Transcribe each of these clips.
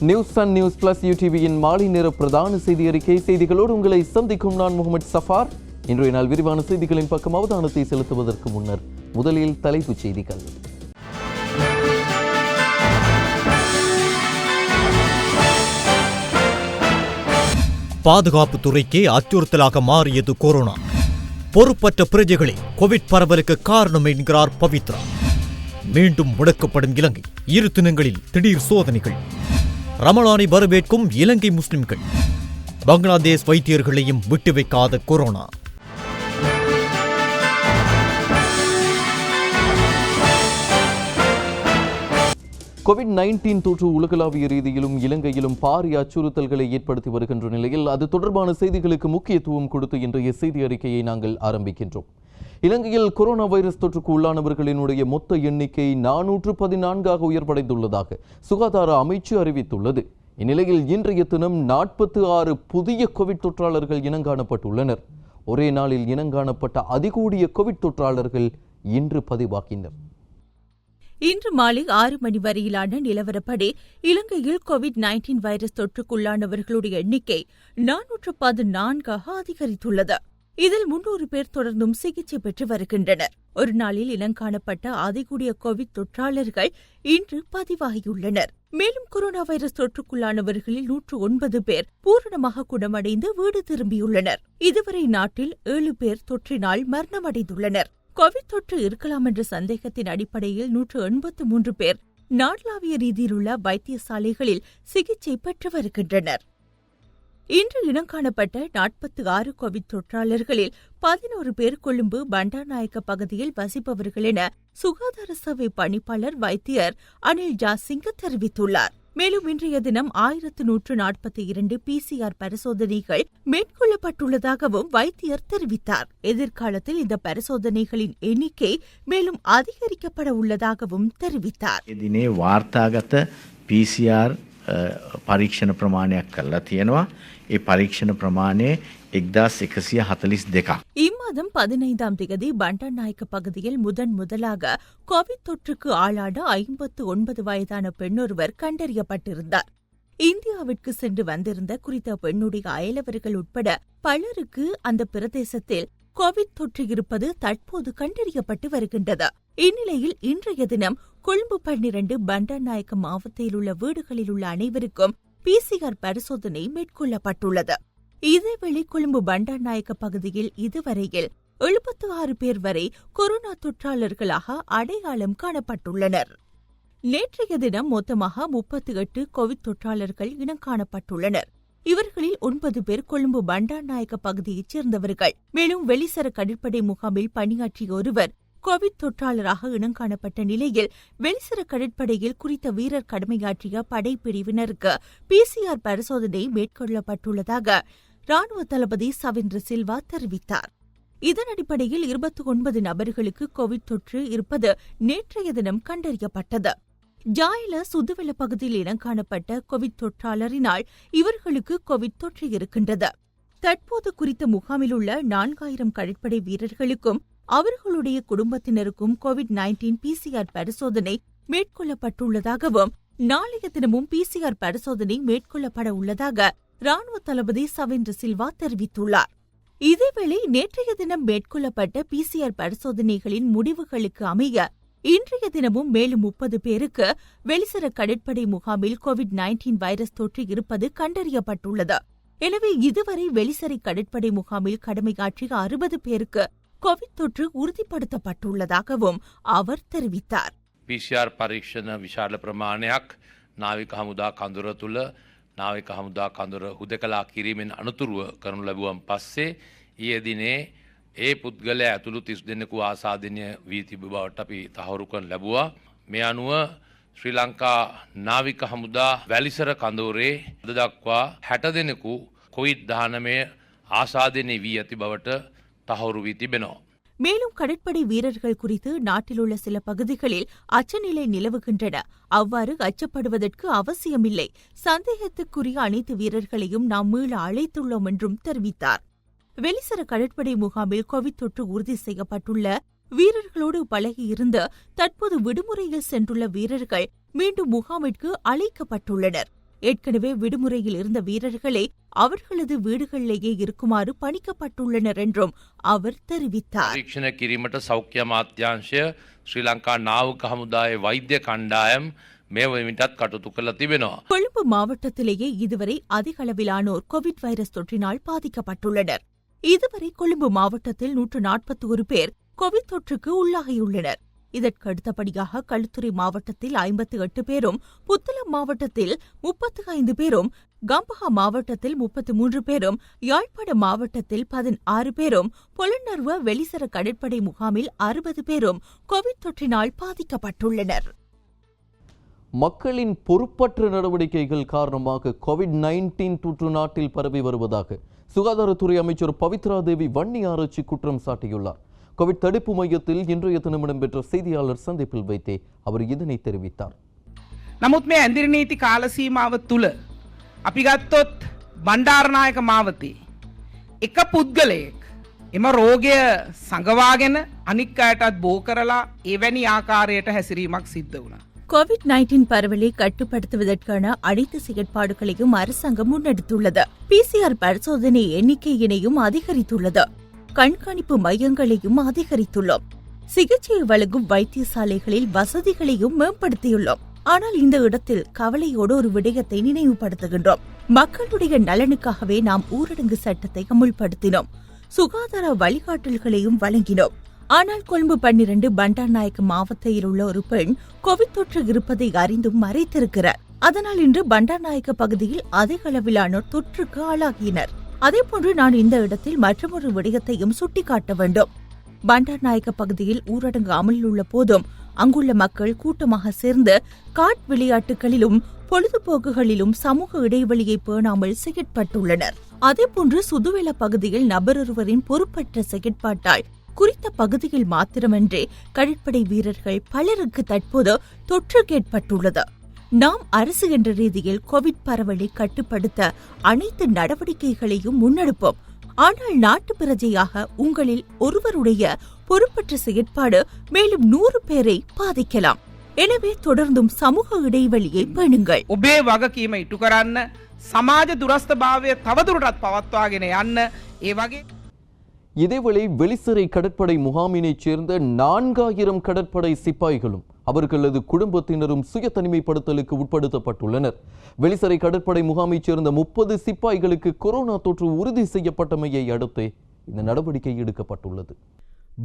News and news plus யூடிவியின் மாலை நேர பிரதான செய்தி அறிக்கை செய்திகளோடு உங்களை சந்திக்கும் நான் முகமது சஃபார். இன்றைய நாள் விரிவான செய்திகளின் பக்கம் அவதானத்தை செலுத்துவதற்கு முன்னர் முதலில் தலைப்புச் செய்திகள். பாதுகாப்பு துறைக்கே அச்சுறுத்தலாக மாறியது கொரோனா. பொறுப்பற்ற பிரஜைகளே கோவிட் பரவலுக்கு காரணம் என்கிறார் பவித்ரா. மீண்டும் முடக்கப்படும் இலங்கை, இரு தினங்களில் திடீர் சோதனைகள். ரமலானை வரவேற்கும் இலங்கை முஸ்லிம்கள். பங்களாதேஷ் வைத்தியர்களையும் விட்டு வைக்காத கொரோனா. கோவிட்-19 தொற்று உலகளாவிய ரீதியிலும் இலங்கையிலும் பாரிய அச்சுறுத்தல்களை ஏற்படுத்தி வருகின்ற நிலையில் அது தொடர்பான செய்திகளுக்கு முக்கியத்துவம் கொடுத்து இன்றைய செய்தி அறிக்கையை நாங்கள் ஆரம்பிக்கின்றோம். இலங்கையில் கொரோனா வைரஸ் தொற்றுக்கு உள்ளானவர்களினுடைய மொத்த எண்ணிக்கை 414 உயர்வடைந்துள்ளதாக சுகாதார அமைச்சு அறிவித்துள்ளது. இந்நிலையில் இன்றைய தினம் 46 புதிய கோவிட் தொற்றாளர்கள் இனங்காணப்பட்டுள்ளனர். ஒரே நாளில் இனங்காணப்பட்ட அதிகூடிய கோவிட் தொற்றாளர்கள் இன்று பதிவாகினர். இன்று மாலை 6 மணி வரையிலான நிலவரப்படி இலங்கையில் கோவிட்-19 வைரஸ் தொற்றுக்குள்ளானவர்களுடைய எண்ணிக்கை 414 அதிகரித்துள்ளது. இதில் 300 பேர் தொடர்ந்தும் சிகிச்சை பெற்று வருகின்றனர். ஒரு நாளில் இனங்காணப்பட்ட அதிகூடிய கோவிட் தொற்றாளர்கள் இன்று பதிவாகியுள்ளனர். மேலும் கொரோனா வைரஸ் தொற்றுக்குள்ளானவர்களில் 109 பேர் பூரணமாக குணமடைந்து வீடு திரும்பியுள்ளனர். இதுவரை நாட்டில் 7 பேர் தொற்றினால் மரணமடைந்துள்ளனர். கோவிட் தொற்று இருக்கலாம் என்ற சந்தேகத்தின் அடிப்படையில் 183 பேர் நாடளாவிய ரீதியிலுள்ள வைத்தியசாலைகளில் சிகிச்சை பெற்று வருகின்றனர். இன்று இனங்காணப்பட்ட 46 கோவிட் தொற்றாளர்களில் 11 பேர் கொழும்பு பண்டாநாயக்க பகுதியில் வசிப்பவர்கள் என சுகாதார சேவை பணிப்பாளர் வைத்தியர் அனில் ஜாசிங்க தெரிவித்துள்ளார். மேலும் இன்றைய தினம் 1142 PCR பரிசோதனைகள் மேற்கொள்ளப்பட்டுள்ளதாகவும் வைத்தியர் தெரிவித்தார். எதிர்காலத்தில் இந்த பரிசோதனைகளின் எண்ணிக்கை மேலும் அதிகரிக்கப்பட உள்ளதாகவும் தெரிவித்தார். දිනේ වාර්තාගත PCR පරීක්ෂණ ප්‍රමාණයක් කරලා තියෙනවා. ඒ පරීක්ෂණ ප්‍රමාණය 1142. இம்மாதம் 15ஆம் தேதி பண்டாநாயக்க பகுதியில் முதலாக கோவிட் தொற்றுக்கு ஆளான 59 வயதான பெண்ணொருவர் கண்டறியப்பட்டிருந்தார். இந்தியாவிற்கு சென்று வந்திருந்த குறித்த பெண்ணுடைய அயலவர்கள் உட்பட பலருக்கு அந்த பிரதேசத்தில் கோவிட் தொற்று இருப்பது தற்போது கண்டறியப்பட்டு வருகின்றது. இந்நிலையில் இன்றைய தினம் கொழும்பு 12 பண்டாநாயக்க மாவட்டத்தில் உள்ள வீடுகளில் உள்ள அனைவருக்கும் PCR பரிசோதனை மேற்கொள்ளப்பட்டுள்ளது. இதேவேளை கொழும்பு பண்டாநாயக்க பகுதியில் இதுவரையில் 76 பேர் வரை கொரோனா தொற்றாளர்களாக அடையாளம் காணப்பட்டுள்ளனர். நேற்றைய தினம் மொத்தமாக 38 கோவிட் தொற்றாளர்கள் இனங்காணப்பட்டுள்ளனர். இவர்களில் 9 பேர் கொழும்பு பண்டாநாயக்க பகுதியைச் சேர்ந்தவர்கள். மேலும் வெளிசர கடற்படை முகாமில் பணியாற்றிய ஒருவர் கோவிட் தொற்றாளராக இனங்காணப்பட்ட நிலையில் வெளிசர கடற்படையில் குறித்த வீரர் கடமையாற்றிய படைப்பிரிவினருக்கு PCR பரிசோதனை மேற்கொள்ளப்பட்டுள்ளதாக ராணுவ தளபதி சவேந்திர சில்வா தெரிவித்தார். இதன் அடிப்படையில் 29 நபர்களுக்கு கோவிட் தொற்று இருப்பது நேற்றைய தினம் கண்டறியப்பட்டது. ஜாயில சுதுவெல பகுதியில் இனங்காணப்பட்ட கோவிட் தொற்றாளரினால் இவர்களுக்கு கோவிட் தொற்று இருக்கின்றது. தற்போது குறித்த முகாமில் உள்ள 4000 கடற்படை வீரர்களுக்கும் அவர்களுடைய குடும்பத்தினருக்கும் கோவிட்-19 PCR பரிசோதனை மேற்கொள்ளப்பட்டுள்ளதாகவும் நாளைய தினமும் PCR பரிசோதனை மேற்கொள்ளப்பட உள்ளதாக ராணுவ தளபதி சவேந்திர சில்வா தெரிவித்துள்ளார். இதேவேளை நேற்றைய தினம் மேற்கொள்ளப்பட்ட PCR பரிசோதனைகளின் முடிவுகளுக்கு அமைய இன்றைய தினமும் மேலும் 30 பேருக்கு வெளிசர கடற்படை முகாமில் கோவிட்-19 வைரஸ் தொற்று இருப்பது கண்டறியப்பட்டுள்ளது. எனவே இதுவரை வெளிசரை கடற்படை முகாமில் கடமையாற்றிய 60 பேருக்கு கோவிட் தொற்று உறுதிப்படுத்தப்பட்டுள்ளதாகவும் அவர் தெரிவித்தார். PCR පරීක්ෂණ විශාල ප්‍රමාණයක් නාවික හමුදා කඳුර තුළ නාවික හමුදා කඳුර හුදකලා කිරීමෙන් අනතුරුව කරනු ලැබුවන් පස්සේ ඊයේ දිනේ ඒ පුද්ගලයා ඇතුළු 30 දෙනෙකු ආසාදනය වී තිබු බවට අපි තහවුරු කරන ලැබුවා. මේ අනුව ශ්‍රී ලංකා නාවික හමුදා වැලිසර කඳවුරේ අද දක්වා 60 දෙනෙකු COVID-19 ආසාදනය වී ඇති බවට තහවුරු වී තිබෙනවා. மேலும் கடற்படை வீரர்கள் குறித்து நாட்டில் உள்ள சில பகுதிகளில் அச்சநிலை நிலவுகின்றன. அவ்வாறு அச்சப்படுவதற்கு அவசியமில்லை. சந்தேகத்துக்குரிய அனைத்து வீரர்களையும் நாம் மீள அழைத்துள்ளோம் என்றும் தெரிவித்தார். வெளிசர கடற்படை முகாமில் கோவிட் தொற்று உறுதி செய்யப்பட்டுள்ள வீரர்களோடு பழகியிருந்து தற்போது விடுமுறையில் சென்றுள்ள வீரர்கள் மீண்டும் முகாமிற்கு அழைக்கப்பட்டுள்ளனர். ஏற்கனவே விடுமுறையில் இருந்த வீரர்களே அவர்களது வீடுகளிலேயே இருக்குமாறு பணிக்கப்பட்டுள்ளனர் என்றும் அவர் தெரிவித்தார். පරීක්ෂණ කිරීමට සෞඛ්‍ය අමාත්‍යාංශය ශ්‍රී ලංකා නාවික හමුදාවේ වෛද්‍ය කණ්ඩායම් මේ වෙමිටත් කටයුතු කළ තිබෙනවා. கொழும்பு மாவட்டத்திலேயே இதுவரை அதிக அளவிலானோர் கோவிட் வைரஸ் தொற்றினால் பாதிக்கப்பட்டுள்ளனர். இதுவரை கொழும்பு மாவட்டத்தில் 141 பேர் கோவிட் தொற்றுக்கு உள்ளாகியுள்ளனர். இதற்கு அடுத்தபடியாக களுத்துறை மாவட்டத்தில் 58 பேரும், புத்தளம் மாவட்டத்தில் 35 பேரும், கம்பஹா மாவட்டத்தில் 33 பேரும், யாழ்ப்பாண மாவட்டத்தில் 16 பேரும், பொலன்னறுவ வெளிசர கடற்படை முகாமில் 60 பேரும் கோவிட் தொற்றினால் பாதிக்கப்பட்டுள்ளனர். மக்களின் பொறுப்பற்ற நடவடிக்கைகள் காரணமாக COVID-19 தொற்று நாட்டில் பரவி வருவதாக சுகாதாரத்துறை அமைச்சர் பவித்ரா தேவி வன்னியாராய்ச்சி குற்றம் சாட்டியுள்ளார். கோவிட் தடுப்பு மையத்தில் இன்றைய தினம் இடம்பெற்ற செய்தியாளர் சந்திப்பில் வைத்தே அவர் இதனை தெரிவித்தார். නමුත් මේ ඇඳිරි නීති කාල සීමාව තුල අපි ගත්තොත් බණ්ඩාරනායක මාවතේ එක පුද්ගලයෙක් එම රෝගය සංගවාගෙන අනික් අයටත් බෝ කරලා එවැනි ආකාරයට හැසිරීමක් සිද්ධ වුණා. கோவிட்-19 பரவலை கட்டுப்படுத்துவதற்கான அனைத்து செயற்பாடுகளையும் அரசாங்கம் முன்னெடுத்துள்ளது. PCR பரிசோதனை எண்ணிக்கையினையும் அதிகரித்துள்ளது. கண்காணிப்பு மையங்களையும் அதிகரித்துள்ளோம். சிகிச்சை வழங்கும் வைத்தியசாலைகளில் வசதிகளையும் மேம்படுத்தியுள்ளோம். ஆனால் இந்த இடத்தில் கவலையோடு ஒரு விடயத்தை நினைவுபடுத்துகின்றோம். மக்களுடைய நலனுக்காகவே நாம் ஊரடங்கு சட்டத்தை அமுல்படுத்தினோம். சுகாதார வழிகாட்டல்களையும் வழங்கினோம். ஆனால் கொழும்பு 12 பண்டார்நாயக்க மாவட்டத்தில் உள்ள ஒரு பெண் கோவிட் தொற்று இருப்பதை அறிந்தும் மறைத்திருக்கிறார். அதனால் இன்று பண்டார்நாயக்க பகுதியில் அதிக அளவிலானோர் தொற்றுக்கு ஆளாகினர். அதேபோன்று நான் இந்த இடத்தில் மற்றொரு விடயத்தையும் சுட்டிக்காட்ட வேண்டும். பண்டார்நாயக்க பகுதியில் ஊரடங்கு அமலில் உள்ள போதும் அங்குள்ள மக்கள் கூட்டமாக சேர்ந்து காட் விளையாட்டுகளிலும் பொழுதுபோக்குகளிலும் சமூக இடைவெளியை பேணாமல் செயற்பட்டுள்ளனர். அதேபோன்று சுதுவெல பகுதியில் நபரொருவரின் பொறுப்பற்ற செயற்பாட்டால் குறித்த பகுதியில் மாத்திரமன்றே கடற்படை வீரர்கள் பலருக்கு தற்போது தொற்று ஏற்பட்டுள்ளது. நாம் அரசு என்ற ரீதியில் கோவிட் பரவலை கட்டுப்படுத்த அனைத்து நடவடிக்கைகளையும் முன்னெடுப்போம். ஆனால் நாட்டு பிரஜையாக உங்களில் ஒருவருடைய பொறுப்பற்ற செயற்பாடு மேலும் 100 பேரை பாதிக்கலாம். எனவே தொடர்ந்தும் சமூக இடைவெளியை பேணுங்கள். ඔබේ වගකීම ඉටු කරන්න, සමාජ දුරස්ථභාවය තවදුරටත් පවත්වාගෙන යන්න. ඒ වගේ இதேவேளை வெளிசிறை கடற்படை முகாமினைச் சேர்ந்த 4000 கடற்படை சிப்பாய்களும் அவர்களது குடும்பத்தினரும் சுய தனிமைப்படுத்தலுக்கு உட்படுத்தப்பட்டுள்ளனர். வெளிசிறை கடற்படை முகாமைச் சேர்ந்த 30 சிப்பாய்களுக்கு கொரோனா தொற்று உறுதி செய்யப்பட்டமையை அடுத்து இந்த நடவடிக்கை எடுக்கப்பட்டுள்ளது.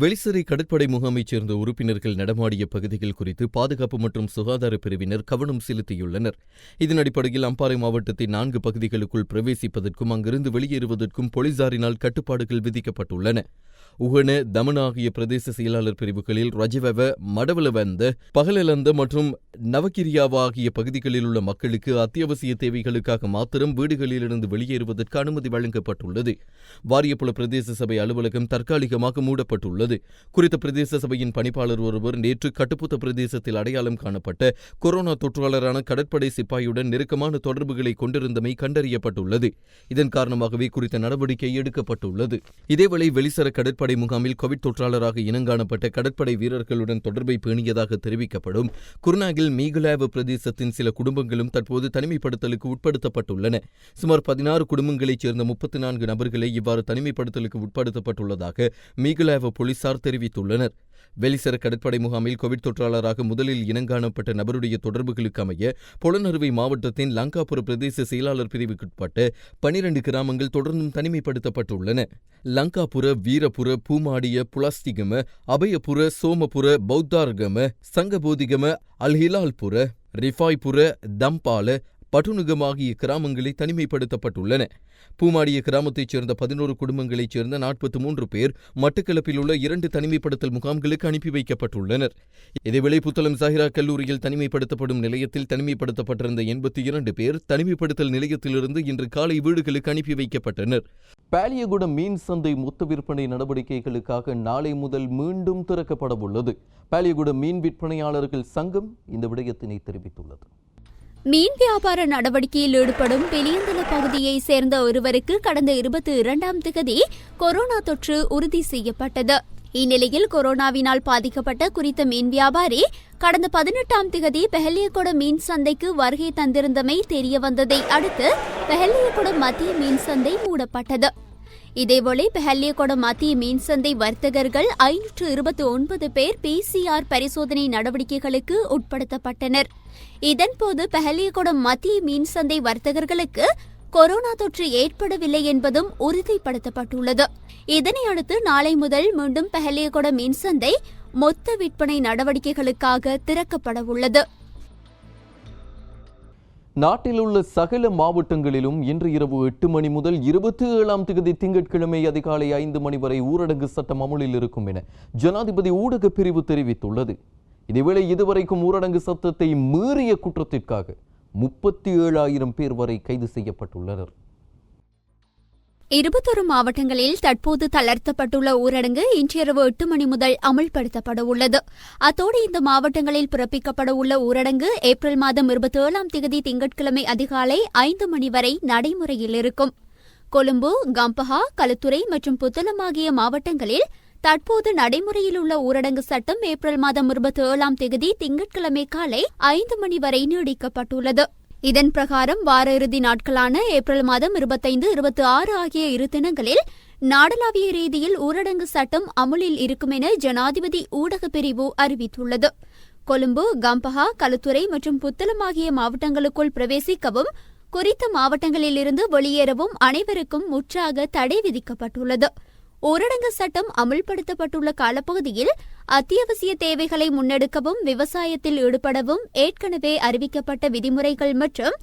வெளிசிறை கடற்படை முகாமைச் சேர்ந்த உறுப்பினர்கள் நடமாடிய பகுதிகள் குறித்து பாதுகாப்பு மற்றும் சுகாதார பிரிவினர் கவனம் செலுத்தியுள்ளனர். இதன் அடிப்படையில் அம்பாறை மாவட்டத்தின் 4 பகுதிகளுக்குள் பிரவேசிப்பதற்கும் அங்கிருந்து வெளியேறுவதற்கும் போலீசாரினால் கட்டுப்பாடுகள் விதிக்கப்பட்டுள்ளன. உகன, தமன் ஆகிய பிரதேச செயலாளர் பிரிவுகளில் ரஜிவவ, மடவலவந்த, பகலலந்த மற்றும் நவகிரியாவா ஆகிய பகுதிகளில் உள்ள மக்களுக்கு அத்தியாவசிய தேவைகளுக்காக மாத்திரம் வீடுகளிலிருந்து வெளியேறுவதற்கு அனுமதி வழங்கப்பட்டுள்ளது. வாரியப்புல பிரதேச சபை அலுவலகம் தற்காலிகமாக மூடப்பட்டுள்ளது. குறித்த பிரதேச சபையின் பணிப்பாளர் ஒருவர் நேற்று கட்டுப்புத்த பிரதேசத்தில் அடையாளம் காணப்பட்ட கொரோனா தொற்றாளரான கடற்படை சிப்பாயுடன் நெருக்கமான தொடர்புகளை கொண்டிருந்தமை கண்டறியப்பட்டுள்ளது. இதன் காரணமாகவே குறித்த நடவடிக்கை எடுக்கப்பட்டுள்ளது. இதேவேளை வெளிசர கடற்படை முகாமில் கோவிட் தொற்றாளராக இனங்காணப்பட்ட கடற்படை வீரர்களுடன் தொடர்பை பேணியதாக தெரிவிக்கப்படும் குர்நாகில் மீகுலாவ பிரதேசத்தின் சில குடும்பங்களும் தற்போது தனிமைப்படுத்தலுக்கு உட்படுத்தப்பட்டுள்ளன. சுமார் 16 குடும்பங்களைச் சேர்ந்த 34 நபர்களை இவ்வாறு தனிமைப்படுத்தலுக்கு உட்படுத்தப்பட்டுள்ளதாக மீகுலாவ போலீசார் தெரிவித்துள்ளனர். வெளிசர கடற்படை முகாமில் கோவிட் தொற்றாளராக முதலில் இனங்காணப்பட்ட நபருடைய தொடர்புகளுக்கு அமைய பொலனறுவை மாவட்டத்தின் லங்காபுர பிரதேச செயலாளர் பிரிவுக்குட்பட்ட 12 கிராமங்கள் தொடர்ந்தும் தனிமைப்படுத்தப்பட்டுள்ளன. லங்காபுர, வீரபுர, பூமாடிய, புலாஸ்திகம, அபயபுர, சோமபுர, பௌத்தார்கம, சங்கபோதிகம, அல்ஹிலால்புர, ரிஃபாய்புர, தம்பால, பட்டுனுகம் ஆகிய கிராமங்களை தனிமைப்படுத்தப்பட்டுள்ளன. பூமாடிய கிராமத்தைச் சேர்ந்த 11 குடும்பங்களைச் சேர்ந்த 43 பேர் மட்டக்களப்பில் உள்ள 2 தனிமைப்படுத்தல் முகாம்களுக்கு அனுப்பி வைக்கப்பட்டுள்ளனர். இதேவேளை புத்தளம் சாஹிரா கல்லூரியில் தனிமைப்படுத்தப்படும் நிலையத்தில் தனிமைப்படுத்தப்பட்டிருந்த 82 பேர் தனிமைப்படுத்தல் நிலையத்திலிருந்து இன்று காலை வீடுகளுக்கு அனுப்பி வைக்கப்பட்டனர். பாலியகுடம் மீன் சந்தை மொத்த விற்பனை நடவடிக்கைகளுக்காக நாளை முதல் மீண்டும் திறக்கப்பட உள்ளது. பாலியகுடம் மீன் விற்பனையாளர்கள் சங்கம் இந்த விடயத்தினை தெரிவித்துள்ளது. மீன் வியாபார நடவடிக்கையில் ஈடுபடும் பெலியந்தல பகுதியை சேர்ந்த ஒருவருக்கு கடந்த 22ஆம் தேதி கொரோனா தொற்று உறுதி செய்யப்பட்டது. இந்நிலையில் கொரோனாவினால் பாதிக்கப்பட்ட குறித்த மீன் வியாபாரி கடந்த 18ஆம் திகதி பெஹலியகொட மீன் சந்தைக்கு வருகை தந்திருந்தமை தெரியவந்ததை அடுத்து பெஹலியகொட மத்திய மீன் சந்தை மூடப்பட்டது. இதேவேளை பெஹலியகொட மத்திய மீன் சந்தை வர்த்தகர்கள் 529 பேர் PCR பரிசோதனை நடவடிக்கைகளுக்கு உட்படுத்தப்பட்டனர். இதன்போது பெஹலியகொட மத்திய மீன் சந்தை வர்த்தகர்களுக்கு கொரோனா தொற்று ஏற்படவில்லை என்பதும் உறுதிப்படுத்தப்பட்டுள்ளது. இதனையடுத்து நாளை முதல் மீண்டும் பெஹலியகொட மீன் சந்தை மொத்த விற்பனை நடவடிக்கைகளுக்காக திறக்கப்பட உள்ளது. நாட்டில் உள்ள சகல மாவட்டங்களிலும் இன்று இரவு 8 மணி முதல் 27ஆம் தேதி திங்கட்கிழமை அதிகாலை 5 மணி வரை ஊரடங்கு சட்டம் அமுலில் இருக்கும் என ஜனாதிபதி ஊடக பிரிவு தெரிவித்துள்ளது. இதேவேளை இதுவரைக்கும் ஊரடங்கு சட்டத்தை மீறிய குற்றத்திற்காக 37,000 பேர் வரை கைது செய்யப்பட்டுள்ளனர். 21 மாவட்டங்களில் தற்போது தளர்த்தப்பட்டுள்ள ஊரடங்கு இன்றிரவு 8 மணி முதல் அமல்படுத்தப்பட உள்ளது. அத்தோடு இந்த மாவட்டங்களில் பிறப்பிக்கப்பட உள்ள ஊரடங்கு ஏப்ரல் மாதம் 27ஆம் தேதி திங்கட்கிழமை அதிகாலை 5 மணி வரை நடைமுறையில் இருக்கும். கொழும்பு, கம்பஹா, களுத்துறை மற்றும் புத்தளம் ஆகிய மாவட்டங்களில் தற்போது நடைமுறையில் உள்ள ஊரடங்கு சட்டம் ஏப்ரல் மாதம் 27ஆம் தேதி திங்கட்கிழமை காலை 5 மணி வரை நீடிக்கப்பட்டுள்ளது. இதன் பிரகாரம் வார இறுதி நாட்களான ஏப்ரல் மாதம் 25, 26 ஆகிய இரு தினங்களில் நாடளாவிய ரீதியில் ஊரடங்கு சட்டம் அமுலில் இருக்கும் என ஜனாதிபதி ஊடக பிரிவு அறிவித்துள்ளது. கொழும்பு, கம்பஹா, களுத்துறை மற்றும் புத்தளம் ஆகிய மாவட்டங்களுக்குள் பிரவேசிக்கவும் குறித்த மாவட்டங்களிலிருந்து வெளியேறவும் அனைவருக்கும் முற்றாக தடை விதிக்கப்பட்டுள்ளது. ஊரடங்கு சட்டம் அமுல்படுத்தப்பட்டுள்ள காலப்பகுதியில் அத்தியாவசிய தேவைகளை முன்னெடுக்கவும் விவசாயத்தில் ஈடுபடவும் ஏற்கனவே அறிவிக்கப்பட்ட விதிமுறைகள் மற்றும்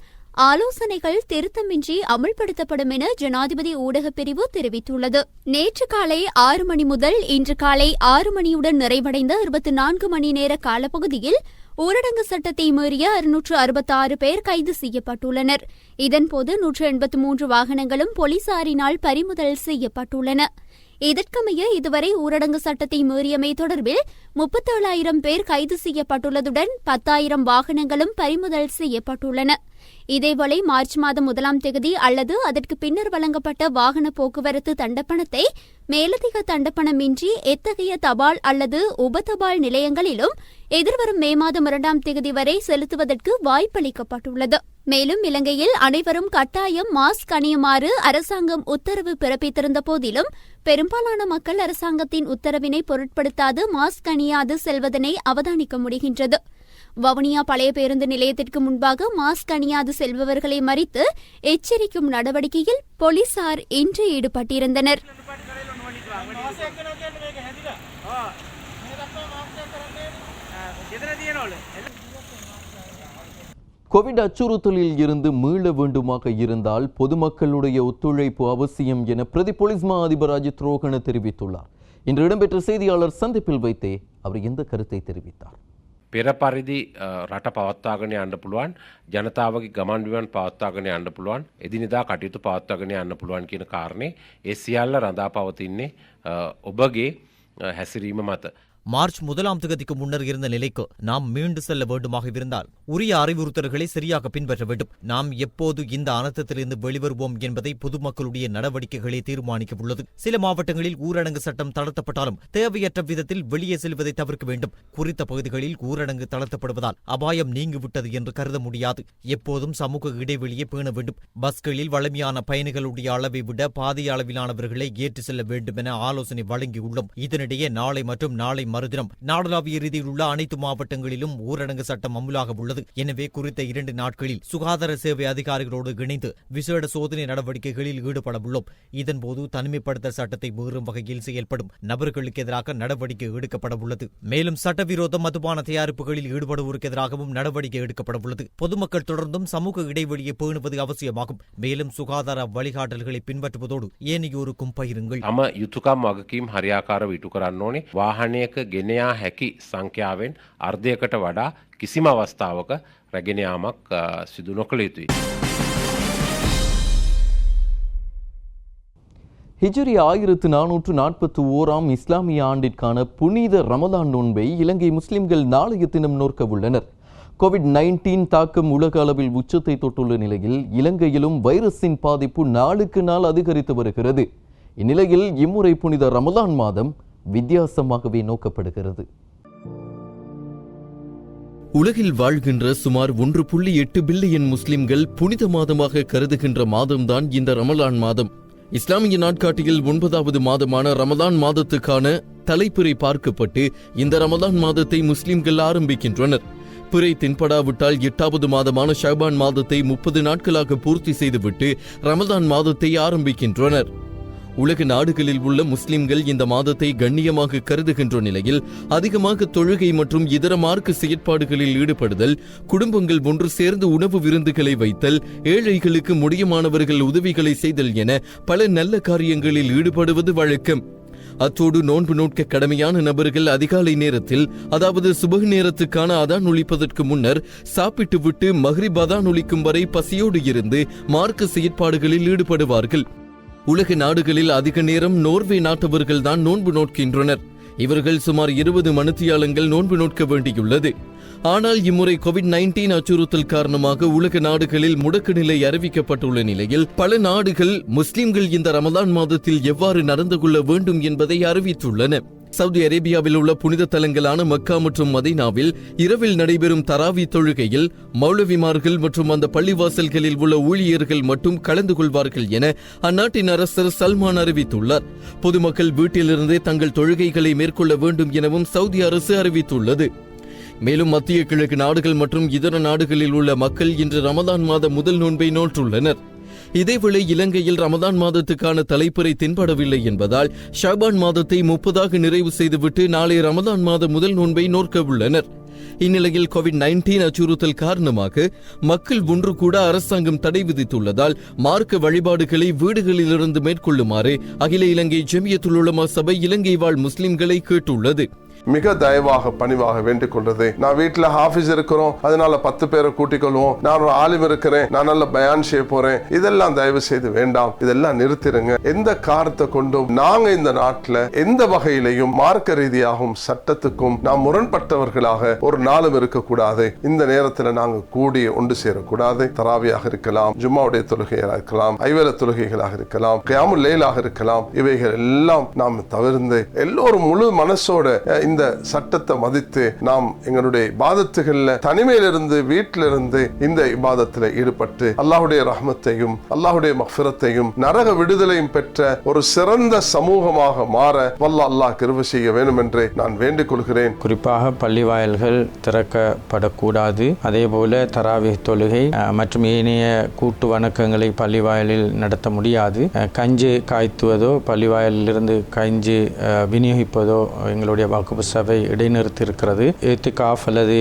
ஆலோசனைகள் திருத்தமின்றி அமுல்படுத்தப்படும் என ஜனாதிபதி ஊடகப் பிரிவு தெரிவித்துள்ளது. நேற்று காலை 6 மணி முதல் இன்று காலை 6 மணியுடன் நிறைவடைந்த 24 மணி நேர காலப்பகுதியில் ஊரடங்கு சட்டத்தை மீறிய 666 பேர் கைது செய்யப்பட்டுள்ளனர். இதன்போது 183 வாகனங்களும் போலீசாரினால் பறிமுதல் செய்யப்பட்டுள்ளன. இதற்கமைய இதுவரை ஊரடங்கு சட்டத்தை மீறியமை தொடர்பில் 37,000 பேர் கைது செய்யப்பட்டுள்ளதுடன் 10,000 வாகனங்களும் பறிமுதல் செய்யப்பட்டுள்ளன. இதேவேளை மார்ச் மாதம் 1ஆம் தேதி அல்லது அதற்கு பின்னர் வழங்கப்பட்ட வாகன போக்குவரத்து தண்டப்பணத்தை மேலதிக தண்டப்பணமின்றி எத்தகைய தபால் அல்லது உபதபால் நிலையங்களிலும் எதிர்வரும் மே மாதம் 2ஆம் தேதி வரை செலுத்துவதற்கு வாய்ப்பளிக்கப்பட்டுள்ளது. மேலும் இலங்கையில் அனைவரும் கட்டாயம் மாஸ்க் அணியுமாறு அரசாங்கம் உத்தரவு பிறப்பித்திருந்த போதிலும் பெரும்பாலான மக்கள் அரசாங்கத்தின் உத்தரவினை பொருட்படுத்தாது மாஸ்க் அணியாது செல்வதனை அவதானிக்க முடிகின்றது. வவுனியா பழைய பேருந்து நிலையத்திற்கு முன்பாக மாஸ்க் அணியாது செல்பவர்களை மறித்து எச்சரிக்கும் நடவடிக்கையில் போலீசார் இன்று ஈடுபட்டிருந்தனர். கோவிட் அச்சுறுத்தலில் இருந்து மீள வேண்டுமாக இருந்தால் பொதுமக்களுடைய ஒத்துழைப்பு அவசியம் என பிரதி போலீஸ் மா அதிபர் அஜித் ரோஹண தெரிவித்துள்ளார். இன்று இடம்பெற்ற செய்தியாளர் சந்திப்பில் வைத்தே அவர் இந்த கருத்தை தெரிவித்தார். පෙර පරිදි රට පවත්වාගෙන යන්න පුළුවන්, ජනතාවගේ ගමන් බිමන් පවත්වාගෙන යන්න පුළුවන්, එදිනෙදා කටයුතු පවත්වාගෙන යන්න පුළුවන් කියන කාරණේ ඒ සියල්ල රඳා පවතින්නේ ඔබගේ හැසිරීම මත. மார்ச் 1ஆம் தேதிக்கு முன்னர் இருந்த நிலைக்கு நாம் மீண்டு செல்ல வேண்டுமாக இருந்தால் உரிய அறிவுறுத்தல்களை சரியாக பின்பற்ற வேண்டும். நாம் எப்போது இந்த அனர்த்தத்திலிருந்து வெளிவருவோம் என்பதை பொதுமக்களுடைய நடவடிக்கைகளை தீர்மானிக்க உள்ளது. சில மாவட்டங்களில் ஊரடங்கு சட்டம் தளர்த்தப்பட்டாலும் தேவையற்ற விதத்தில் வெளியே செல்வதை தவிர்க்க வேண்டும். குறித்த பகுதிகளில் ஊரடங்கு தளர்த்தப்படுவதால் அபாயம் நீங்கிவிட்டது என்று கருத முடியாது. எப்போதும் சமூக இடைவெளியை பேண வேண்டும். பஸ்களில் வலிமையான பயணிகளுடைய அளவை விட பாதிய அளவிலானவர்களை ஏற்றி செல்ல வேண்டும் என ஆலோசனை வழங்கியுள்ளோம். இதனிடையே நாளை மற்றும் நாளை மறுதினம் நாடளாவிய ரீதியில் உள்ள அனைத்து மாவட்டங்களிலும் ஊரடங்கு சட்டம் அமுலாக உள்ளது. எனவே குறித்த 2 நாட்களில் சுகாதார சேவை அதிகாரிகளோடு இணைந்து விசேட சோதனை நடவடிக்கைகளில் ஈடுபட உள்ளோம். இதன்போது தனிமைப்படுத்தல் சட்டத்தை மீறும் வகையில் செயல்படும் நபர்களுக்கு எதிராக நடவடிக்கை எடுக்கப்பட உள்ளது. மேலும் சட்டவிரோத மதுபான தயாரிப்புகளில் ஈடுபடுவோருக்கு எதிராகவும் நடவடிக்கை எடுக்கப்பட உள்ளது. பொதுமக்கள் தொடர்ந்தும் சமூக இடைவெளியை பேணுவது அவசியமாகும். மேலும் சுகாதார வழிகாட்டல்களை பின்பற்றுவதோடு ஏனையோருக்கும் பகிருங்கள். තම යුතුකම් වගකීම් හරියාකාරව ඉටු කරන්න ඕනේ. වාහනයක ගෙනයා හැකි සංඛ්‍යාවෙන් අර්ධයකට වඩා කිසිම අවස්ථාවක රැගෙන යාමක් සිදු නොකළ යුතුයි. ஹிஜ்ரி 1441 இஸ்லாமிய ஆண்டிற்கான புனித ரமலான் நோன்பை இலங்கை முஸ்லிம்கள் நாளைய தினம் நோக்க உள்ளனர். கோவிட்-19 தாக்கம் உலக அளவில் உச்சத்தை தொட்டுள்ள நிலையில் இலங்கையிலும் வைரஸின் பாதிப்பு நாளுக்கு நாள் அதிகரித்து வருகிறது. இந்நிலையில் இம்முறை புனித ரமலான் மாதம் வித்தியாசமாகவே நோக்கப்படுகிறது. உலகில் வாழ்கின்ற சுமார் 1.8 பில்லியன் முஸ்லிம்கள் புனித மாதமாக கருதுகின்ற மாதம்தான் இந்த ரமலான் மாதம். இஸ்லாமிய நாட்காட்டியில் 9வது மாதமான ரமலான் மாதத்துக்கான தலைப்பிறை பார்க்கப்பட்டு இந்த ரமலான் மாதத்தை முஸ்லிம்கள் ஆரம்பிக்கின்றனர். பிறை தென்படாவிட்டால் 8வது மாதமான ஷாபான் மாதத்தை 30 நாட்களாக பூர்த்தி செய்துவிட்டு ரமலான் மாதத்தை ஆரம்பிக்கின்றனர். உலக நாடுகளில் உள்ள முஸ்லிம்கள் இந்த மாதத்தை கண்ணியமாக கருதுகின்ற நிலையில் அதிகமாக தொழுகை மற்றும் இதர மார்க்க செயற்பாடுகளில் ஈடுபடுதல், குடும்பங்கள் ஒன்று சேர்ந்து உணவு விருந்துகளை வைத்தல், ஏழைகளுக்கு முடியுமானவர்கள் உதவிகளை செய்தல் என பல நல்ல காரியங்களில் ஈடுபடுவது வழக்கம். அத்தோடு நோன்பு நோட்க கடமையான நபர்கள் அதிகாலை நேரத்தில், அதாவது சுபஹ் நேரத்துக்கான அதான் ஒலிப்பதற்கு முன்னர் சாப்பிட்டு விட்டு மஹ்ரிப் அதான் ஒலிக்கும் வரை பசியோடு இருந்து மார்க்க செயற்பாடுகளில் ஈடுபடுவார்கள். உலக நாடுகளில் அதிக நேரம் நோர்வே நாட்டவர்கள் தான் நோன்பு நோட்கின்றனர். இவர்கள் சுமார் 20 மணித்தியாலங்கள் நோன்பு நோட்க வேண்டியுள்ளது. ஆனால் இம்முறை கோவிட்-19 அச்சுறுத்தல் காரணமாக உலக நாடுகளில் முடக்கு நிலை அறிவிக்கப்பட்டுள்ள நிலையில் பல நாடுகள் முஸ்லிம்கள் இந்த ரமலான் மாதத்தில் எவ்வாறு நடந்து கொள்ள வேண்டும் என்பதை அறிவித்துள்ளன. சவுதி அரேபியாவில் உள்ள புனித தலங்களான மக்கா மற்றும் மதீனாவில் இரவில் நடைபெறும் தராவி தொழுகையில் மௌலவிமார்கள் மற்றும் அந்த பள்ளிவாசல்களில் உள்ள ஊழியர்கள் மட்டும் கலந்து கொள்வார்கள் என அந்நாட்டின் அரசர் சல்மான் அறிவித்துள்ளார். பொதுமக்கள் வீட்டிலிருந்தே தங்கள் தொழுகைகளை மேற்கொள்ள வேண்டும் எனவும் சவுதி அரசு அறிவித்துள்ளது. மேலும் மத்திய கிழக்கு நாடுகள் மற்றும் இதர நாடுகளில் உள்ள மக்கள் இன்று ரமலான் மாத முதல் நோன்பை நோற்றுள்ளனர். இதேவேளை இலங்கையில் ரமதான் மாதத்துக்கான தலைப்பிறை தென்படவில்லை என்பதால் ஷாபான் மாதத்தை 30ஆக நிறைவு செய்துவிட்டு நாளை ரமதான் மாத முதல் நோன்பை நோக்க உள்ளனர். இந்நிலையில் கோவிட்-19 அச்சுறுத்தல் காரணமாக மக்கள் ஒன்று கூட அரசாங்கம் தடை விதித்துள்ளதால் மார்க்க வழிபாடுகளை வீடுகளிலிருந்து மேற்கொள்ளுமாறு அகில இலங்கை ஜமியத்துல் உலமா சபை இலங்கை வாழ் முஸ்லிம்களை கேட்டுள்ளது. மிக தயவாக பணிவாக வேண்டிக் கொள்றது, நான் வீட்டுல ஹாஃபிஸ் இருக்கிறோம், அதனால 10 பேரை கூட்டிக் கொள்வோம், நான் ஒரு ஆலிம் இருக்கிறேன், நான் நல்ல பயான் செய்ய போறேன், இதெல்லாம் தயவு செய்து வேண்டாம், இதெல்லாம் நிறுத்திடுங்க. எந்த காரணத்தை கொண்டும் நாங்க இந்த நாட்டுல எந்த வகையிலையும் மார்க்க ரீதியாகவும் சட்டத்துக்கும் நாம் முரண்பட்டவர்களாக ஒரு நாளும் இருக்கக்கூடாது. இந்த நேரத்துல நாங்க கூடி ஒன்று சேரக்கூடாது. தராவியாக இருக்கலாம், ஜும்மாவுடைய தொழுகையாக இருக்கலாம், ஐவேளை தொழுகைகளாக இருக்கலாம், கியாமுல் லைலாக இருக்கலாம், இவைகள் எல்லாம் நாம் தவிர்த்து எல்லோரும் முழு மனசோட இந்த சட்டத்தை மதித்து நாம் எங்களுடைய இபாதத்துகள்ல தனிமையிலிருந்து வீட்டிலிருந்து இந்த இபாதத்தில் ஈடுபட்டு அல்லாஹ்வுடைய ரஹ்மத்தையும் அல்லாஹ்வுடைய மக்ஃபிரத்தையும் நரக விடுதலையும் பெற்ற ஒரு சிறந்த சமூகமாக மாற வல்ல அல்லாஹ் கிருபை செய்ய வேண்டும் என்று நான் வேண்டிக் கொள்கிறேன். குறிப்பாக பள்ளி வாயில்கள் திறக்கப்படக்கூடாது. அதே போல தராவிஹ் தொழுகை மற்றும் ஏனைய கூட்டு வணக்கங்களை பள்ளி வாயிலில் நடத்த முடியாது. கஞ்சி காய்த்துவதோ பள்ளி வாயிலிருந்து கஞ்சி விநியோகிப்பதோ எங்களுடைய வாக்குப்பு சபை இடைநிறுத்தி இருக்கிறது. இத்திகாஃப் அல்லது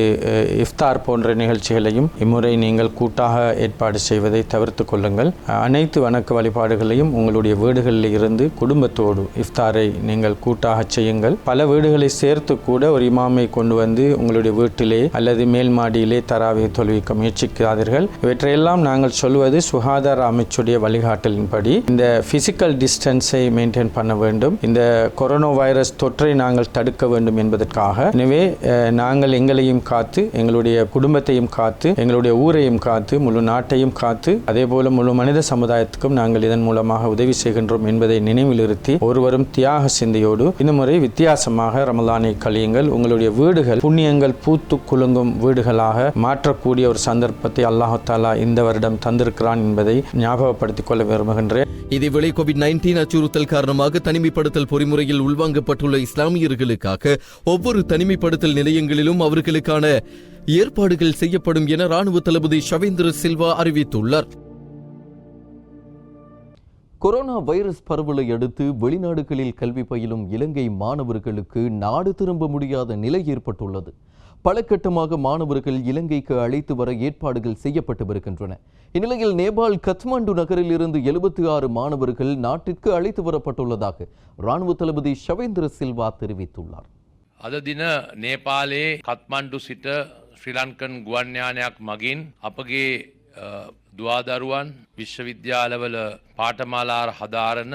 இஃப்தார் போன்ற நிகழ்ச்சிகளையும் இம்முறை நீங்கள் கூட்டாக ஏற்பாடு செய்வதை தவிர்த்து கொள்ளுங்கள். அனைத்து வணக்க வழிபாடுகளையும் உங்களுடைய வீடுகளில் இருந்து குடும்பத்தோடு இஃப்தாரை நீங்கள் கூட்டாக செய்யுங்கள். பல வீடுகளை சேர்த்து கூட ஒரு இமாமை கொண்டு வந்து உங்களுடைய வீட்டிலே அல்லது மேல் மாடியிலே தராவி தொழுவிக்க முயற்சிக்காதீர்கள். இவற்றையெல்லாம் நாங்கள் சொல்வது சுகாதார அமைச்சுடைய வழிகாட்டலின்படி இந்த பிசிக்கல் டிஸ்டன்ஸை மெயின்டைன் பண்ண வேண்டும். இந்த கொரோனா வைரஸ் தொற்றை நாங்கள் தடுக்க வேண்டும் என்பதற்காக. எனவே நாங்கள் எங்களையும் காத்து எங்களுடைய குடும்பத்தையும் காத்து எங்களுடைய ஊரையும் காத்து முழு நாட்டையும் காத்து அதே போல முழு மனித சமுதாயத்துக்கும் நாங்கள் இதன் மூலமாக உதவி செய்கின்றோம் என்பதை நினைவில் இருத்தி ஒருவரும் தியாக சிந்தையோடு இந்த முறை வித்தியாசமாக ரமலானை கழியுங்கள். உங்களுடைய வீடுகள் புண்ணியங்கள் பூத்து குலுங்கும் வீடுகளாக மாற்றக்கூடிய ஒரு சந்தர்ப்பத்தை அல்லாஹ் தஆலா இந்த வருடம் தந்திருக்கிறான் என்பதை ஞாபகப்படுத்திக் கொள்ள விரும்புகின்றேன். இதேவேளை கோவிட்-19 அச்சுறுத்தல் காரணமாக தனிமைப்படுத்தல் பொறிமுறையில் உள்வாங்கப்பட்டுள்ள இஸ்லாமியர்களுக்காக ஒவ்வொரு தனிமைப்படுத்தல் நிலையங்களிலும் அவர்களுக்கான ஏற்பாடுகள் செய்யப்படும் என ராணுவ தளபதி ஷவேந்திர சில்வா அறிவித்துள்ளார். கொரோனா வைரஸ் பரவலை அடுத்து வெளிநாடுகளில் கல்வி பயிலும் இலங்கை மாணவர்களுக்கு நாடு திரும்ப முடியாத நிலை ஏற்பட்டுள்ளது. பல கட்டமாக மாணவர்கள் இலங்கைக்கு அழைத்து வர ஏற்பாடுகள் செய்யப்பட்டு வருகின்றன. இந்நிலையில் நேபாள் கத்மாண்டு நகரில் இருந்து 76 மாணவர்கள் நாட்டிற்கு அழைத்து வரப்பட்டுள்ளதாக ராணுவ தளபதி ஷவேந்திர சில்வா தெரிவித்துள்ளார். අද දින නේපාලයේ කත්මණ්ඩු සිට ශ්‍රී ලංකන් ගුවන් යානයක් මගින් අපගේ දුවදරුවන් විශ්වවිද්‍යාලවල පාඨමාලා හදාරන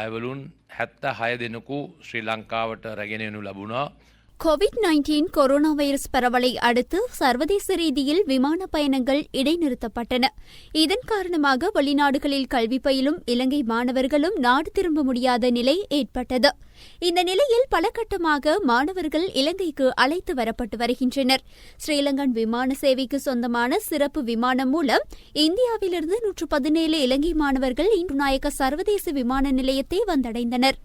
අයවලුන් 76 දෙනෙකු ශ්‍රී ලංකාවට රැගෙන එනු ලැබුණා. கோவிட்-19 கொரோனா வைரஸ் பரவலை அடுத்து சர்வதேச ரீதியில் விமான பயணங்கள் இடைநிறுத்தப்பட்டன. இதன் காரணமாக வெளிநாடுகளில் கல்வி பயிலும் இலங்கை மாணவர்களும் நாடு திரும்ப முடியாத நிலை ஏற்பட்டது. இந்த நிலையில் பல கட்டமாக மாணவர்கள் இலங்கைக்கு அழைத்து வரப்பட்டு வருகின்றனர். ஸ்ரீலங்கன் விமான சேவைக்கு சொந்தமான சிறப்பு விமானம் மூலம் இந்தியாவிலிருந்து 117 இலங்கை மாணவர்கள் இந்துநாயக்க சர்வதேச விமான நிலையத்தை வந்தடைந்தனர்.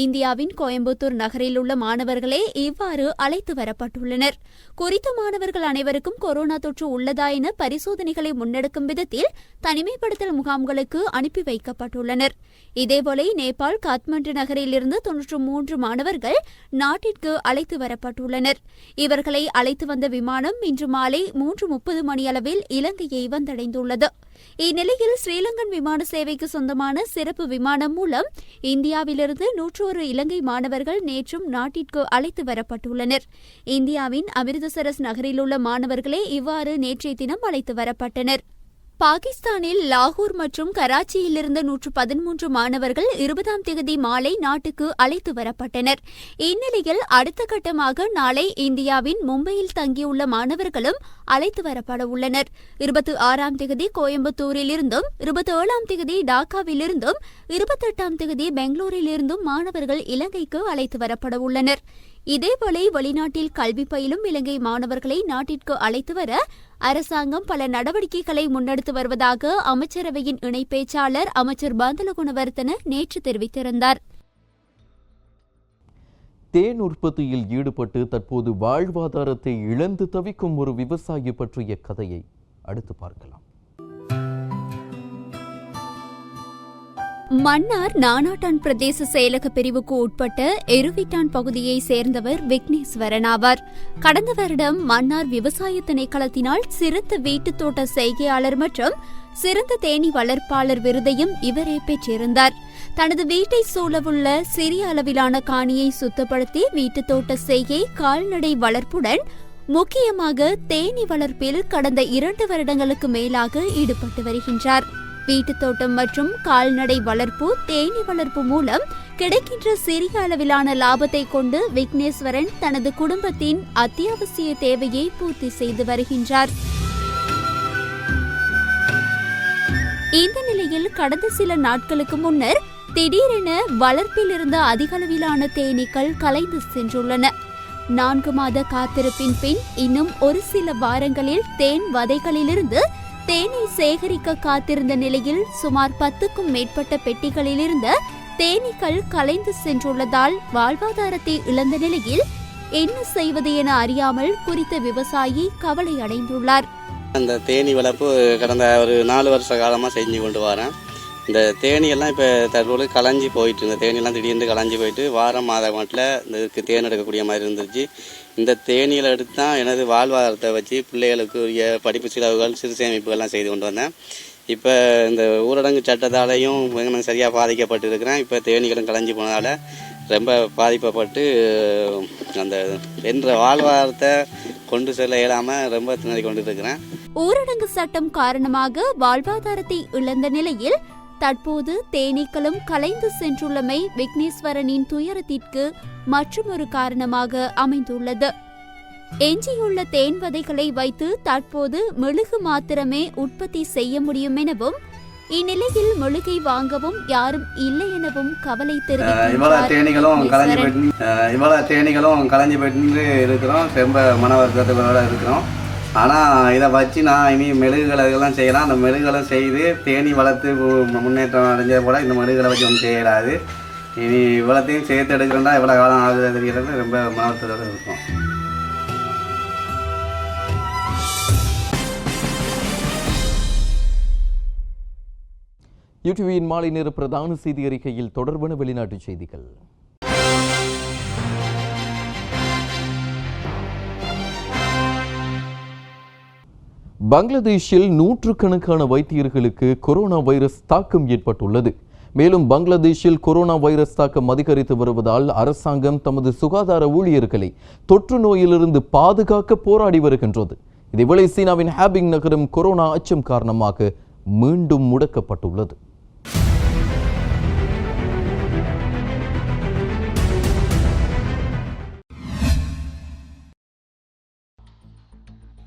இந்தியாவின் கோயம்புத்தூர் நகரில் உள்ள மாணவர்களே இவ்வாறு அழைத்து வரப்பட்டுள்ளனர். குறித்த மாணவர்கள் அனைவருக்கும் கொரோனா தொற்று உள்ளதா என பரிசோதனைகளை முன்னெடுக்கும் விதத்தில் தனிமைப்படுத்தல் முகாம்களுக்கு அனுப்பி வைக்கப்பட்டுள்ளனர். இதேபோல நேபாள் காத்மண்டு நகரிலிருந்து 93 மாணவர்கள் நாட்டிற்கு அழைத்து வரப்பட்டுள்ளனர். இவர்களை அழைத்து வந்த விமானம் இன்று மாலை 3:30 மணியளவில் இலங்கையை வந்தடைந்துள்ளது. இந்நிலையில் ஸ்ரீலங்கன் விமான சேவைக்கு சொந்தமான சிறப்பு விமானம் மூலம் இந்தியாவிலிருந்து 101 இலங்கை மாணவர்கள் நேற்றும் நாட்டிற்கு அழைத்து வரப்பட்டுள்ளனர். இந்தியாவின் அமிர்தசரஸ் நகரில் உள்ள மாணவர்களே இவ்வாறு நேற்றைய தினம் அழைத்து வரப்பட்டனர். பாகிஸ்தானில் லாகூர் மற்றும் கராச்சியிலிருந்து 113 மாணவர்கள் 20ஆம் தேதி மாலை நாட்டுக்கு அழைத்து வரப்பட்டனர். இந்நிலையில் அடுத்த கட்டமாக நாளை இந்தியாவின் மும்பையில் தங்கியுள்ள மாணவர்களும் அழைத்து வரப்பட உள்ளனர். 26ஆம் தேதி கோயம்புத்தூரிலிருந்தும் 27ஆம் தேதி டாக்காவிலிருந்தும் 28ஆம் தேதி பெங்களூரிலிருந்தும் மாணவர்கள் இலங்கைக்கு அழைத்து வரப்பட உள்ளனர். இதேபோல வெளிநாட்டில் கல்வி பயிலும் இலங்கை மாணவர்களை நாட்டிற்கு அழைத்து வர அரசாங்கம் பல நடவடிக்கைகளை முன்னெடுத்து வருவதாக அமைச்சரவையின் இணை பேச்சாளர் அமைச்சர் பந்தல குணவர்த்தன நேற்று தெரிவித்திருந்தார். தேன் உற்பத்தியில் ஈடுபட்டு தற்போது வாழ்வாதாரத்தை இழந்து தவிக்கும் ஒரு விவசாயி பற்றிய கதையை அடுத்து பார்க்கலாம். மன்னார் நானாட்டான் பிரதேச செயலக பிரிவுக்கு உட்பட்ட எருவிட்டான் பகுதியை சேர்ந்தவர் விக்னேஸ்வரன் ஆவார். கடந்த வருடம் மன்னார் விவசாய திணைக்களத்தினால் சிறந்த வீட்டுத் தோட்ட செய்கையாளர் மற்றும் சிறந்த தேனீ வளர்ப்பாளர் விருதையும் இவரே பெற்றிருந்தார். தனது வீட்டை சூழவுள்ள சிறிய அளவிலான காணியை சுத்தப்படுத்தி வீட்டுத் தோட்ட செய்கை, கால்நடை வளர்ப்புடன் முக்கியமாக தேனீ வளர்ப்பில் கடந்த 2 வருடங்களுக்கு மேலாக ஈடுபட்டு வருகின்றார். வீட்டுத் தோட்டம் மற்றும் கால்நடை வளர்ப்பு, தேனீ வளர்ப்பு மூலம் கிடைக்கின்ற சிறிய அளவிலான லாபத்தை கொண்டு விக்னேஸ்வரன் தனது குடும்பத்தின் அத்தியாவசிய தேவையை பூர்த்தி செய்து வருகின்றார். இந்த நிலையில் கடந்த சில நாட்களுக்கு முன்னர் திடீரென வளர்ப்பில் இருந்த அதிக அளவிலான தேனீக்கள் கலைந்து சென்றுள்ளன. 4 மாத காத்திருப்பின் பின் இன்னும் ஒரு சில வாரங்களில் தேன் வதைகளிலிருந்து தேனை சேகரிக்க காத்திருந்த நிலையில் சுமார் 10க்கும் மேற்பட்ட பெட்டிகளில் இருந்த தேனீக்கள் கலைந்து சென்றுள்ளதால் வாழ்வாதாரத்தை இழந்த நிலையில் என்ன செய்வது என அறியாமல் குறித்த விவசாயி கவலை அடைந்துள்ளார். அந்த தேனீ வளர்ப்பு கடந்த ஒரு 4 வருஷ காலமாக செஞ்சு கொண்டு வரேன். இந்த தேனியெல்லாம் இப்போ தற்போது களைஞ்சி போயிட்டு, இந்த தேனியெல்லாம் திடீர்னு களைஞ்சி போயிட்டு மாத மாட்டில் இதுக்கு தேன் எடுக்கக்கூடிய மாதிரி இருந்துச்சு. இந்த தேனியில் எடுத்து தான் எனது வாழ்வாதாரத்தை வச்சு பிள்ளைகளுக்கு உரிய படிப்பு செலவுகள், சிறு சேமிப்புகள்லாம் செய்து கொண்டு வந்தேன். இப்போ இந்த ஊரடங்கு சட்டத்தாலையும் சரியாக பாதிக்கப்பட்டு இருக்கிறேன். இப்போ தேனிகளும் களைஞ்சி போனதால் ரொம்ப பாதிக்கப்பட்டு அந்த என்ற வாழ்வாதாரத்தை கொண்டு செல்ல இயலாமல் ரொம்ப திணறி கொண்டு இருக்கிறேன். ஊரடங்கு சட்டம் காரணமாக வாழ்வாதாரத்தை இழந்த நிலையில் தற்போது தேனீக்களும் கலைந்து சென்றுள்ளமை விக்னேஸ்வரனின் துயரத்திற்கு மற்றொரு காரணமாக அமைந்துள்ளது. எஞ்சியுள்ள தேன் வதைகளை வைத்து தற்போது மெழுகு மாத்திரமே உற்பத்தி செய்ய முடியும் எனவும், இந்நிலையில் மெழுகை வாங்கவும் யாரும் இல்லை எனவும் கவலை தெரிவித்தார். இவ்வளவு தேனீகளும் கலைஞ்சு போயிட்டு இருக்கிறோம். ரொம்ப மன வருத்தத்தோட இருக்கிறோம். ஆனால் இதை வச்சு நான் இனி மெழுகுகளெல்லாம் செய்யலாம். அந்த மெழுகுகளை செய்து தேனீ வளர்த்து முன்னேற்றம் அடைஞ்ச போல இந்த மெழுகுகளை வச்சு ஒன்றும் செய்யலாது. இனி இவ்வளோத்தையும் சேர்த்து எடுக்கிறோம்னா எவ்வளோ காலம் ஆகுது தெரிகிறது. ரொம்ப மனத்தோடு இருக்கும். யூடிவியின் மாலை நேர பிரதான செய்தி அறிக்கையில் தொடர்பான வெளிநாட்டு செய்திகள். பங்களாதேஷில் 100கணக்கான வைத்தியர்களுக்கு கொரோனா வைரஸ் தாக்கம் ஏற்பட்டுள்ளது. மேலும் பங்களாதேஷில் கொரோனா வைரஸ் தாக்கம் அதிகரித்து வருவதால் அரசாங்கம் தமது சுகாதார ஊழியர்களை தொற்று நோயிலிருந்து பாதுகாக்க போராடி வருகின்றது. இதேவேளை சீனாவின் ஹாபிங் நகரம் கொரோனா அச்சம் காரணமாக மீண்டும் முடக்கப்பட்டுள்ளது.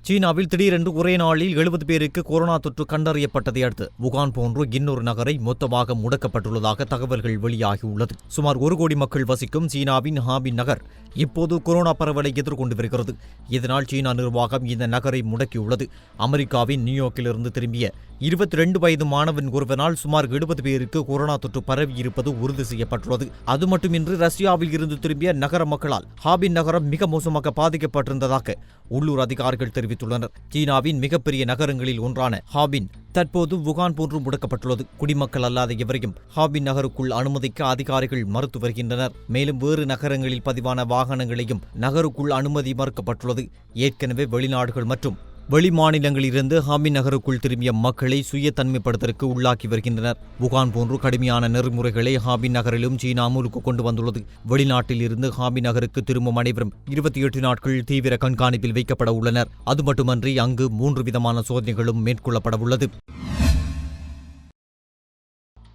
சீனாவில் திடீரென்று ஒரே நாளில் 70 பேருக்கு கொரோனா தொற்று கண்டறியப்பட்டதை அடுத்து வுகான் போன்று இன்னொரு நகரை மொத்தமாக முடக்கப்பட்டுள்ளதாக தகவல்கள் வெளியாகியுள்ளது. சுமார் 1 கோடி மக்கள் வசிக்கும் சீனாவின் ஹாபின் நகர் இப்போது கொரோனா பரவலை எதிர்கொண்டு வருகிறது. இதனால் சீனா நிர்வாகம் இந்த நகரை முடக்கியுள்ளது. அமெரிக்காவின் நியூயார்க்கிலிருந்து திரும்பிய 22 வயது மாணவன் ஒருவனால் சுமார் 70 பேருக்கு கொரோனா தொற்று பரவியிருப்பது உறுதி செய்யப்பட்டுள்ளது. அது மட்டுமின்றி ரஷ்யாவில் இருந்து திரும்பிய நகர மக்களால் ஹாபின் நகரம் மிக மோசமாக பாதிக்கப்பட்டிருந்ததாக உள்ளூர் அதிகாரிகள் தெரிவித்துள்ளனர். சீனாவின் மிகப்பெரிய நகரங்களில் ஒன்றான ஹாபின் தற்போது வுகான் போன்று முடக்கப்பட்டுள்ளது. குடிமக்கள் அல்லாத எவரையும் ஹாபின் நகருக்குள் அனுமதிக்க அதிகாரிகள் மறுத்து வருகின்றனர். மேலும் வேறு நகரங்களில் பதிவான வாகனங்களையும் நகருக்குள் அனுமதி மறுக்கப்பட்டுள்ளது. ஏற்கனவே வெளிநாடுகள் மற்றும் வெளிமாநிலங்களிலிருந்து ஹாபின் நகருக்குள் திரும்பிய மக்களை சுய தனிமைப்படுத்தலுக்கு உள்ளாக்கி வருகின்றனர். வுகான் போன்று கடுமையான நெறிமுறைகளை ஹாபின் நகரிலும் சீனா அமுலுக்கு கொண்டு வந்துள்ளது. வெளிநாட்டில் இருந்து ஹாபின் நகருக்கு திரும்பும் அனைவரும் 28 நாட்கள் தீவிர கண்காணிப்பில் வைக்கப்பட உள்ளனர். அது மட்டுமன்றி அங்கு 3 விதமான சோதனைகளும் மேற்கொள்ளப்பட உள்ளது.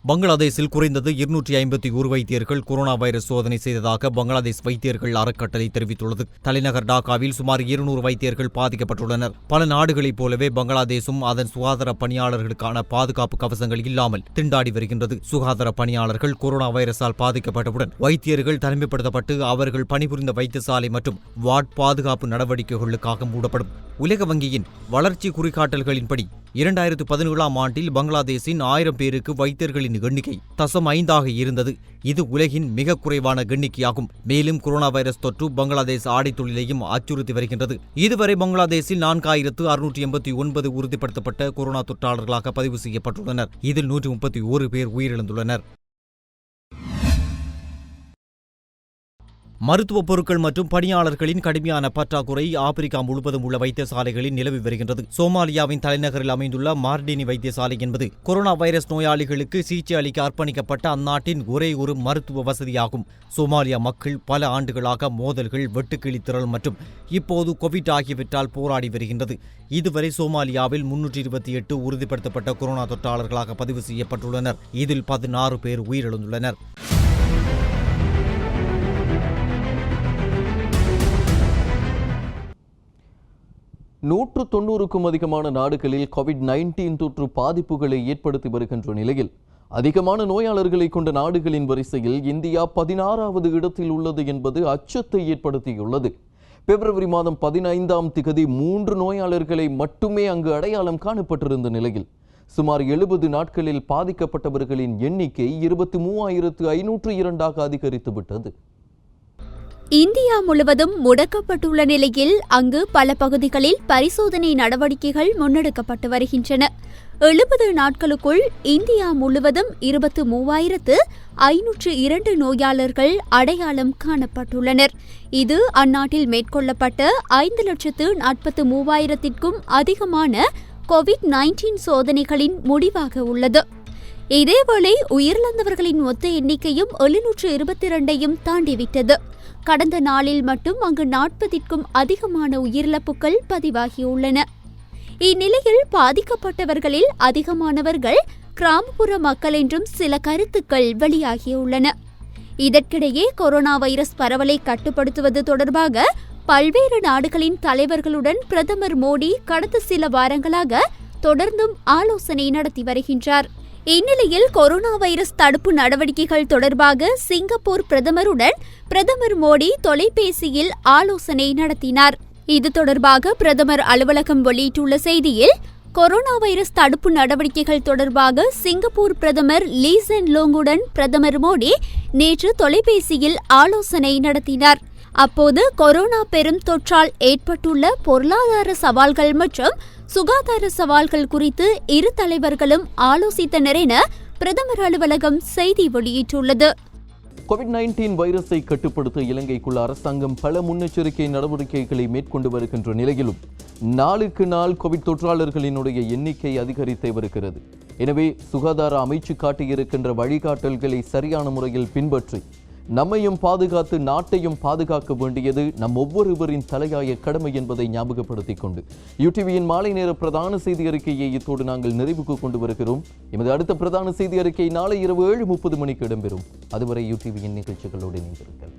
பங்களாதேஷில் குறைந்தது 251 வைத்தியர்கள் கொரோனா வைரஸ் சோதனை செய்ததாக பங்களாதேஷ் வைத்தியர்கள் அறக்கட்டளை தெரிவித்துள்ளது. தலைநகர் டாக்காவில் சுமார் 200 வைத்தியர்கள் பாதிக்கப்பட்டுள்ளனர். பல நாடுகளைப் போலவே பங்களாதேஷும் அதன் சுகாதார பணியாளர்களுக்கான பாதுகாப்பு கவசங்கள் இல்லாமல் திண்டாடி வருகின்றது. சுகாதார பணியாளர்கள் கொரோனா வைரஸால் பாதிக்கப்பட்டவுடன் வைத்தியர்கள் தனிமைப்படுத்தப்பட்டு அவர்கள் பணிபுரிந்த வைத்தியசாலை மற்றும் வார்டு பாதுகாப்பு நடவடிக்கைகளுக்காக மூடப்படும். உலக வங்கியின் வளர்ச்சி குறிகாட்டல்களின்படி 2017ஆம் ஆண்டில் பங்களாதேஷின் 1000 பேருக்கு வைத்தியர்களின் எண்ணிக்கை 0.5 இருந்தது. இது உலகின் மிக குறைவான எண்ணிக்கையாகும். மேலும் கொரோனா வைரஸ் தொற்று பங்களாதேஷ் ஆடை தொழிலையும் அச்சுறுத்தி வருகின்றது. இதுவரை பங்களாதேஷில் 4689 உறுதிப்படுத்தப்பட்ட கொரோனா தொற்றாளர்களாக பதிவு செய்யப்பட்டுள்ளனர். இதில் 131 பேர் உயிரிழந்துள்ளனர். மருத்துவப் பொருட்கள் மற்றும் பணியாளர்களின் கடுமையான பற்றாக்குறை ஆப்பிரிக்கா முழுவதும் உள்ள வைத்தியசாலைகளில் நிலவி வருகின்றது. சோமாலியாவின் தலைநகரில் அமைந்துள்ள மார்டினி வைத்தியசாலை என்பது கொரோனா வைரஸ் நோயாளிகளுக்கு சிகிச்சை அளிக்க அர்ப்பணிக்கப்பட்ட அந்நாட்டின் ஒரே ஒரு மருத்துவ வசதியாகும். சோமாலியா மக்கள் பல ஆண்டுகளாக மோதல்கள், வெட்டுக்கிளித்திரள் மற்றும் இப்போது கோவிட் ஆகியவற்றால் போராடி வருகின்றது. இதுவரை சோமாலியாவில் 328 உறுதிப்படுத்தப்பட்ட கொரோனா தொற்றாளர்களாக பதிவு செய்யப்பட்டுள்ளனர். இதில் 16 பேர் உயிரிழந்துள்ளனர். 190க்கும் அதிகமான நாடுகளில் கோவிட்-19 தொற்று பாதிப்புகளை ஏற்படுத்தி வருகின்ற நிலையில் அதிகமான நோயாளர்களை கொண்ட நாடுகளின் வரிசையில் இந்தியா 16வது இடத்தில் உள்ளது என்பது அச்சத்தை ஏற்படுத்தியுள்ளது. பிப்ரவரி மாதம் 15ஆம் திகதி 3 நோயாளர்களை மட்டுமே அங்கு அடையாளம் காணப்பட்டிருந்த நிலையில் சுமார் 70 நாட்களில் பாதிக்கப்பட்டவர்களின் எண்ணிக்கை 23,502 அதிகரித்துவிட்டது. இந்தியா முழுவதும் முடக்கப்பட்டுள்ள நிலையில் அங்கு பல பகுதிகளில் பரிசோதனை நடவடிக்கைகள் முன்னெடுக்கப்பட்டு வருகின்றன. 70 நாட்களுக்குள் இந்தியா முழுவதும் 23,502 நோயாளர்கள் அடையாளம் காணப்பட்டுள்ளனர். இது அந்நாட்டில் மேற்கொள்ளப்பட்ட 5,43,000க்கும் அதிகமான கோவிட்-19 சோதனைகளின் முடிவாக உள்ளது. இதேவேளை உயிரிழந்தவர்களின் மொத்த எண்ணிக்கையும் 722ஐயும் தாண்டிவிட்டது. கடந்த நாளில் மட்டும் அங்கு 40க்கும் அதிகமான உயிரிழப்புகள் பதிவாகியுள்ளன. இந்நிலையில் பாதிக்கப்பட்டவர்களில் அதிகமானவர்கள் கிராமப்புற மக்கள் என்றும் சில கருத்துக்கள் வெளியாகியுள்ளன. இதற்கிடையே கொரோனா வைரஸ் பரவலை கட்டுப்படுத்துவது தொடர்பாக பல்வேறு நாடுகளின் தலைவர்களுடன் பிரதமர் மோடி கடந்த சில வாரங்களாக தொடர்ந்தும் ஆலோசனை நடத்தி வருகின்றார். இந்நிலையில் கொரோனா வைரஸ் தடுப்பு நடவடிக்கைகள் தொடர்பாக சிங்கப்பூர் பிரதமருடன் பிரதமர் மோடி தொலைபேசியில் ஆலோசனை நடத்தினார். இது தொடர்பாக பிரதமர் அலுவலகம் வெளியிட்டுள்ள செய்தியில், கொரோனா வைரஸ் தடுப்பு நடவடிக்கைகள் தொடர்பாக சிங்கப்பூர் பிரதமர் லீ சென் லூங்குடன் பிரதமர் மோடி நேற்று தொலைபேசியில் ஆலோசனை நடத்தினார். அப்போது கொரோனா பெரும் தொற்றால் ஏற்பட்டுள்ள பொருளாதார சவால்கள் மற்றும் சுகாதார சவால்கள் குறித்து இரு தலைவர்களும் ஆலோசித்தனர் என பிரதமர் அலுவலகம் செய்தி வெளியிட்டுள்ளது. கோவிட்-19 வைரஸை கட்டுப்படுத்த இலங்கைக்குள்ள அரசாங்கம் பல முன்னெச்சரிக்கை நடவடிக்கைகளை மேற்கொண்டு வருகின்ற நிலையிலும் நாளுக்கு நாள் கோவிட் தொற்றாளர்களினுடைய எண்ணிக்கை அதிகரித்தே வருகிறது. எனவே சுகாதார அமைச்சு காட்டியிருக்கின்ற வழிகாட்டல்களை சரியான முறையில் பின்பற்றி நம்மையும் பாதுகாத்து நாட்டையும் பாதுகாக்க வேண்டியது நம் ஒவ்வொருவரின் தலையாய கடமை என்பதை ஞாபகப்படுத்திக் கொண்டு யூடிவியின் மாலை நேர பிரதான செய்தி அறிக்கையை இத்தோடு நாங்கள் நிறைவுக்கு கொண்டு வருகிறோம். எமது அடுத்த பிரதான செய்தி அறிக்கை நாளை இரவு 7:30 மணிக்கு இடம்பெறும். அதுவரை யூடிவியின் நிகழ்ச்சிகளோடு இணைந்திருங்கள்.